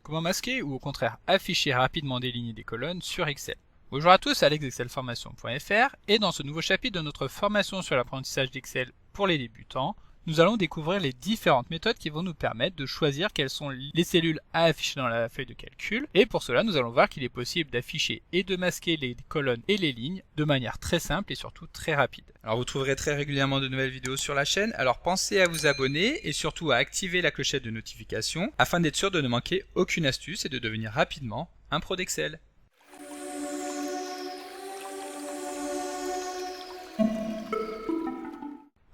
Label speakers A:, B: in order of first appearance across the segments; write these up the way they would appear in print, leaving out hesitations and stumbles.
A: Comment masquer ou au contraire afficher rapidement des lignes et des colonnes sur Excel. Bonjour à tous, alexexcelformation.fr et dans ce nouveau chapitre de notre formation sur l'apprentissage d'Excel pour les débutants, nous allons découvrir les différentes méthodes qui vont nous permettre de choisir quelles sont les cellules à afficher dans la feuille de calcul. Et pour cela, nous allons voir qu'il est possible d'afficher et de masquer les colonnes et les lignes de manière très simple et surtout très rapide.
B: Alors vous trouverez très régulièrement de nouvelles vidéos sur la chaîne, alors pensez à vous abonner et surtout à activer la clochette de notification afin d'être sûr de ne manquer aucune astuce et de devenir rapidement un pro d'Excel.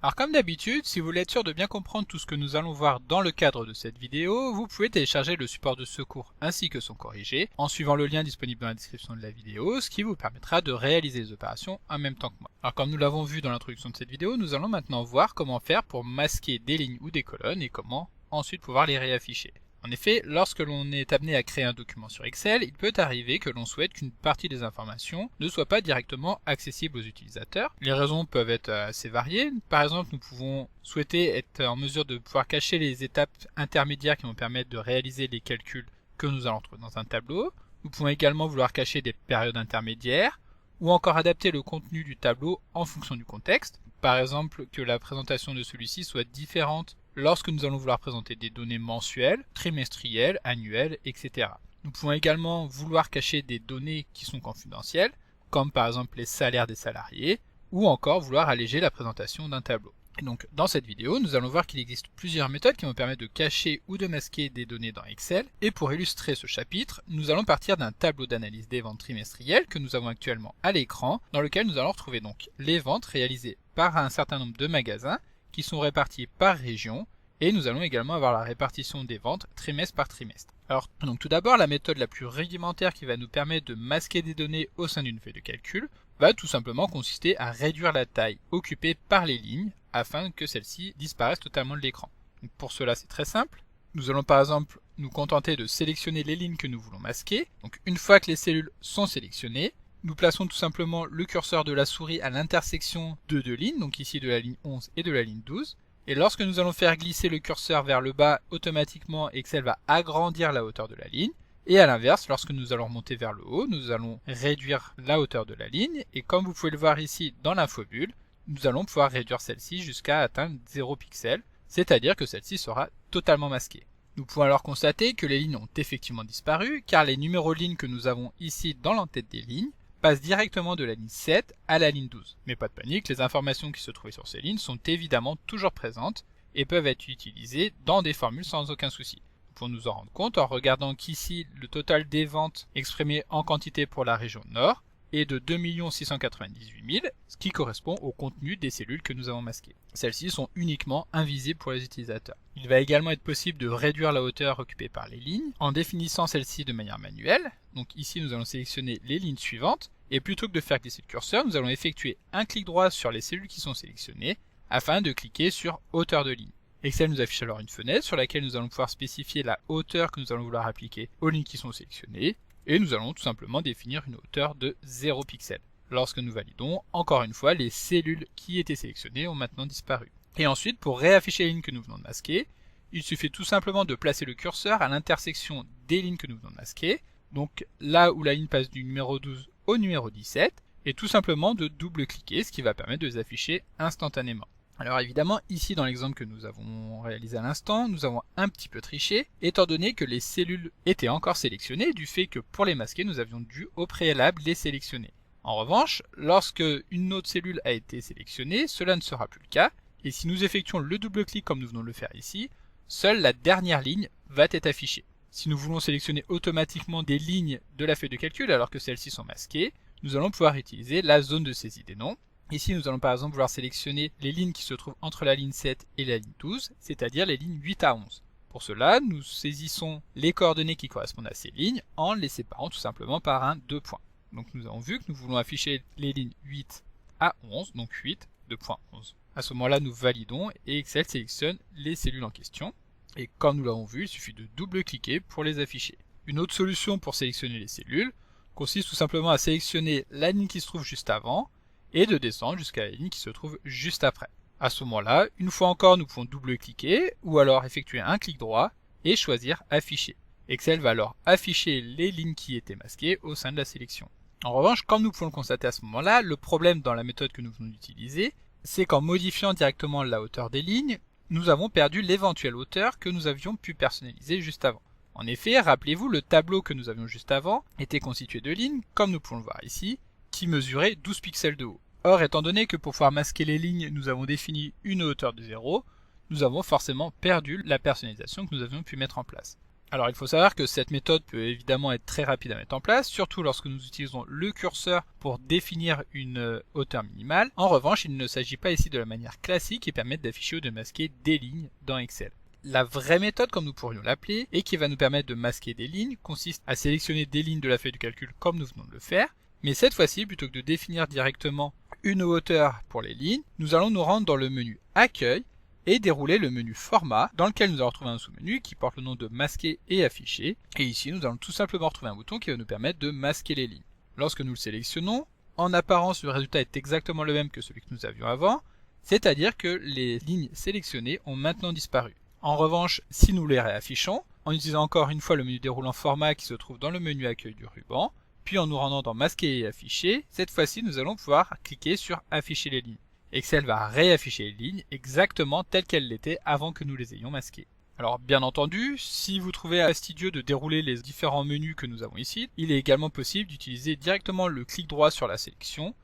A: Alors comme d'habitude, si vous voulez être sûr de bien comprendre tout ce que nous allons voir dans le cadre de cette vidéo, vous pouvez télécharger le support de secours ainsi que son corrigé en suivant le lien disponible dans la description de la vidéo, ce qui vous permettra de réaliser les opérations en même temps que moi. Alors comme nous l'avons vu dans l'introduction de cette vidéo, nous allons maintenant voir comment faire pour masquer des lignes ou des colonnes et comment ensuite pouvoir les réafficher. En effet, lorsque l'on est amené à créer un document sur Excel, il peut arriver que l'on souhaite qu'une partie des informations ne soit pas directement accessible aux utilisateurs. Les raisons peuvent être assez variées. Par exemple, nous pouvons souhaiter être en mesure de pouvoir cacher les étapes intermédiaires qui vont permettre de réaliser les calculs que nous allons trouver dans un tableau. Nous pouvons également vouloir cacher des périodes intermédiaires ou encore adapter le contenu du tableau en fonction du contexte. Par exemple, que la présentation de celui-ci soit différente lorsque nous allons vouloir présenter des données mensuelles, trimestrielles, annuelles, etc. Nous pouvons également vouloir cacher des données qui sont confidentielles, comme par exemple les salaires des salariés, ou encore vouloir alléger la présentation d'un tableau. Et donc dans cette vidéo, nous allons voir qu'il existe plusieurs méthodes qui vont permettre de cacher ou de masquer des données dans Excel. Et pour illustrer ce chapitre, nous allons partir d'un tableau d'analyse des ventes trimestrielles que nous avons actuellement à l'écran, dans lequel nous allons retrouver donc les ventes réalisées par un certain nombre de magasins, qui sont répartis par région, et nous allons également avoir la répartition des ventes trimestre par trimestre. Alors, donc tout d'abord, la méthode la plus rudimentaire qui va nous permettre de masquer des données au sein d'une feuille de calcul va tout simplement consister à réduire la taille occupée par les lignes afin que celles-ci disparaissent totalement de l'écran. Donc pour cela, c'est très simple. Nous allons par exemple nous contenter de sélectionner les lignes que nous voulons masquer. Donc une fois que les cellules sont sélectionnées, nous plaçons tout simplement le curseur de la souris à l'intersection de deux lignes, donc ici de la ligne 11 et de la ligne 12. Et lorsque nous allons faire glisser le curseur vers le bas, automatiquement Excel va agrandir la hauteur de la ligne. Et à l'inverse, lorsque nous allons remonter vers le haut, nous allons réduire la hauteur de la ligne. Et comme vous pouvez le voir ici dans l'infobulle, nous allons pouvoir réduire celle-ci jusqu'à atteindre 0 pixels, c'est-à-dire que celle-ci sera totalement masquée. Nous pouvons alors constater que les lignes ont effectivement disparu, car les numéros de lignes que nous avons ici dans l'entête des lignes passe directement de la ligne 7 à la ligne 12. Mais pas de panique, les informations qui se trouvaient sur ces lignes sont évidemment toujours présentes et peuvent être utilisées dans des formules sans aucun souci. Pour nous en rendre compte en regardant qu'ici le total des ventes exprimé en quantité pour la région Nord est de 2 698 000, ce qui correspond au contenu des cellules que nous avons masquées. Celles-ci sont uniquement invisibles pour les utilisateurs. Il va également être possible de réduire la hauteur occupée par les lignes en définissant celle-ci de manière manuelle. Donc ici nous allons sélectionner les lignes suivantes et plutôt que de faire glisser le curseur, nous allons effectuer un clic droit sur les cellules qui sont sélectionnées afin de cliquer sur hauteur de ligne. Excel nous affiche alors une fenêtre sur laquelle nous allons pouvoir spécifier la hauteur que nous allons vouloir appliquer aux lignes qui sont sélectionnées et nous allons tout simplement définir une hauteur de 0 pixel. Lorsque nous validons, encore une fois, les cellules qui étaient sélectionnées ont maintenant disparu. Et ensuite, pour réafficher les lignes que nous venons de masquer, il suffit tout simplement de placer le curseur à l'intersection des lignes que nous venons de masquer, donc là où la ligne passe du numéro 12 au numéro 17, et tout simplement de double-cliquer, ce qui va permettre de les afficher instantanément. Alors évidemment, ici dans l'exemple que nous avons réalisé à l'instant, nous avons un petit peu triché, étant donné que les cellules étaient encore sélectionnées, du fait que pour les masquer, nous avions dû au préalable les sélectionner. En revanche, lorsque une autre cellule a été sélectionnée, cela ne sera plus le cas, et si nous effectuons le double-clic comme nous venons de le faire ici, seule la dernière ligne va être affichée. Si nous voulons sélectionner automatiquement des lignes de la feuille de calcul alors que celles-ci sont masquées, nous allons pouvoir utiliser la zone de saisie des noms. Ici, nous allons par exemple vouloir sélectionner les lignes qui se trouvent entre la ligne 7 et la ligne 12, c'est-à-dire les lignes 8 à 11. Pour cela, nous saisissons les coordonnées qui correspondent à ces lignes en les séparant tout simplement par un 2 points. Donc nous avons vu que nous voulons afficher les lignes 8 à 11, donc 8, 2.11. À ce moment-là, nous validons et Excel sélectionne les cellules en question. Et comme nous l'avons vu, il suffit de double-cliquer pour les afficher. Une autre solution pour sélectionner les cellules consiste tout simplement à sélectionner la ligne qui se trouve juste avant et de descendre jusqu'à la ligne qui se trouve juste après. À ce moment-là, une fois encore, nous pouvons double-cliquer ou alors effectuer un clic droit et choisir Afficher. Excel va alors afficher les lignes qui étaient masquées au sein de la sélection. En revanche, comme nous pouvons le constater à ce moment-là, le problème dans la méthode que nous venons d'utiliser, c'est qu'en modifiant directement la hauteur des lignes, nous avons perdu l'éventuelle hauteur que nous avions pu personnaliser juste avant. En effet, rappelez-vous, le tableau que nous avions juste avant était constitué de lignes, comme nous pouvons le voir ici, qui mesuraient 12 pixels de haut. Or, étant donné que pour pouvoir masquer les lignes, nous avons défini une hauteur de 0, nous avons forcément perdu la personnalisation que nous avions pu mettre en place. Alors il faut savoir que cette méthode peut évidemment être très rapide à mettre en place, surtout lorsque nous utilisons le curseur pour définir une hauteur minimale. En revanche, il ne s'agit pas ici de la manière classique qui permet d'afficher ou de masquer des lignes dans Excel. La vraie méthode, comme nous pourrions l'appeler, et qui va nous permettre de masquer des lignes, consiste à sélectionner des lignes de la feuille de calcul comme nous venons de le faire, mais cette fois-ci, plutôt que de définir directement une hauteur pour les lignes, nous allons nous rendre dans le menu Accueil, et dérouler le menu Format, dans lequel nous allons retrouver un sous-menu qui porte le nom de Masquer et Afficher. Et ici, nous allons tout simplement retrouver un bouton qui va nous permettre de masquer les lignes. Lorsque nous le sélectionnons, en apparence, le résultat est exactement le même que celui que nous avions avant, c'est-à-dire que les lignes sélectionnées ont maintenant disparu. En revanche, si nous les réaffichons, en utilisant encore une fois le menu déroulant Format qui se trouve dans le menu Accueil du ruban, puis en nous rendant dans Masquer et Afficher, cette fois-ci, nous allons pouvoir cliquer sur Afficher les lignes. Excel va réafficher les lignes exactement telles qu'elles l'étaient avant que nous les ayons masquées. Alors bien entendu, si vous trouvez fastidieux de dérouler les différents menus que nous avons ici, il est également possible d'utiliser directement le clic droit sur la sélection,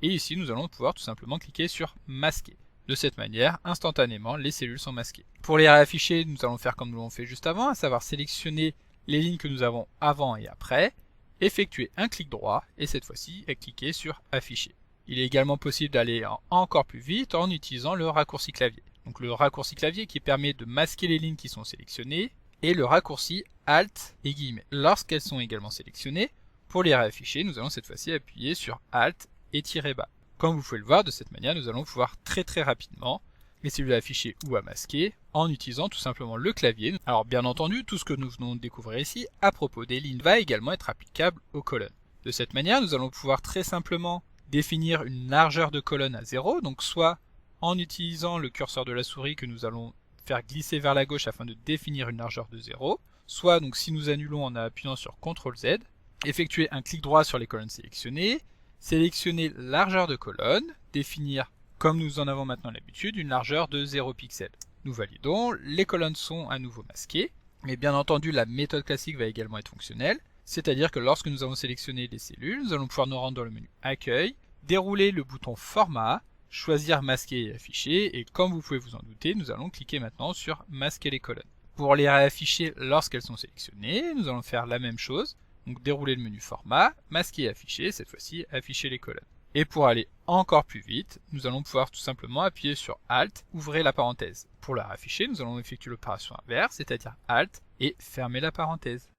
A: et ici nous allons pouvoir tout simplement cliquer sur masquer. De cette manière, instantanément, les cellules sont masquées. Pour les réafficher, nous allons faire comme nous l'avons fait juste avant, à savoir sélectionner les lignes que nous avons avant et après, effectuer un clic droit, et cette fois-ci, cliquer sur afficher. Il est également possible d'aller encore plus vite en utilisant le raccourci clavier. Donc le raccourci clavier qui permet de masquer les lignes qui sont sélectionnées et le raccourci Alt et guillemets. Lorsqu'elles sont également sélectionnées, pour les réafficher, nous allons cette fois-ci appuyer sur Alt et tirer bas. Comme vous pouvez le voir, de cette manière, nous allons pouvoir très rapidement les cellules afficher ou à masquer en utilisant tout simplement le clavier. Alors bien entendu, tout ce que nous venons de découvrir ici à propos des lignes va également être applicable aux colonnes. De cette manière, nous allons pouvoir très simplement définir une largeur de colonne à 0, donc soit en utilisant le curseur de la souris que nous allons faire glisser vers la gauche afin de définir une largeur de 0, soit donc si nous annulons en appuyant sur CTRL Z, effectuer un clic droit sur les colonnes sélectionnées, sélectionner largeur de colonne, définir comme nous en avons maintenant l'habitude une largeur de 0 pixels. Nous validons, les colonnes sont à nouveau masquées, mais bien entendu la méthode classique va également être fonctionnelle. C'est-à-dire que lorsque nous avons sélectionné les cellules, nous allons pouvoir nous rendre dans le menu Accueil, dérouler le bouton Format, choisir Masquer et Afficher, et comme vous pouvez vous en douter, nous allons cliquer maintenant sur Masquer les colonnes. Pour les réafficher lorsqu'elles sont sélectionnées, nous allons faire la même chose, donc dérouler le menu Format, Masquer et Afficher, cette fois-ci afficher les colonnes. Et pour aller encore plus vite, nous allons pouvoir tout simplement appuyer sur Alt, ouvrir la parenthèse. Pour la réafficher, nous allons effectuer l'opération inverse, c'est-à-dire Alt et fermer la parenthèse.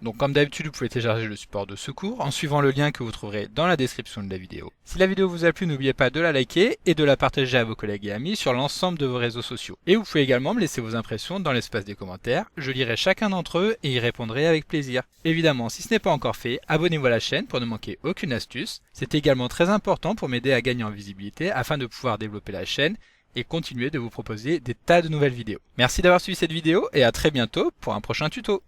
A: Donc comme d'habitude, vous pouvez télécharger le support de secours en suivant le lien que vous trouverez dans la description de la vidéo. Si la vidéo vous a plu, n'oubliez pas de la liker et de la partager à vos collègues et amis sur l'ensemble de vos réseaux sociaux. Et vous pouvez également me laisser vos impressions dans l'espace des commentaires, je lirai chacun d'entre eux et y répondrai avec plaisir. Évidemment, si ce n'est pas encore fait, abonnez-vous à la chaîne pour ne manquer aucune astuce. C'est également très important pour m'aider à gagner en visibilité afin de pouvoir développer la chaîne et continuer de vous proposer des tas de nouvelles vidéos. Merci d'avoir suivi cette vidéo et à très bientôt pour un prochain tuto.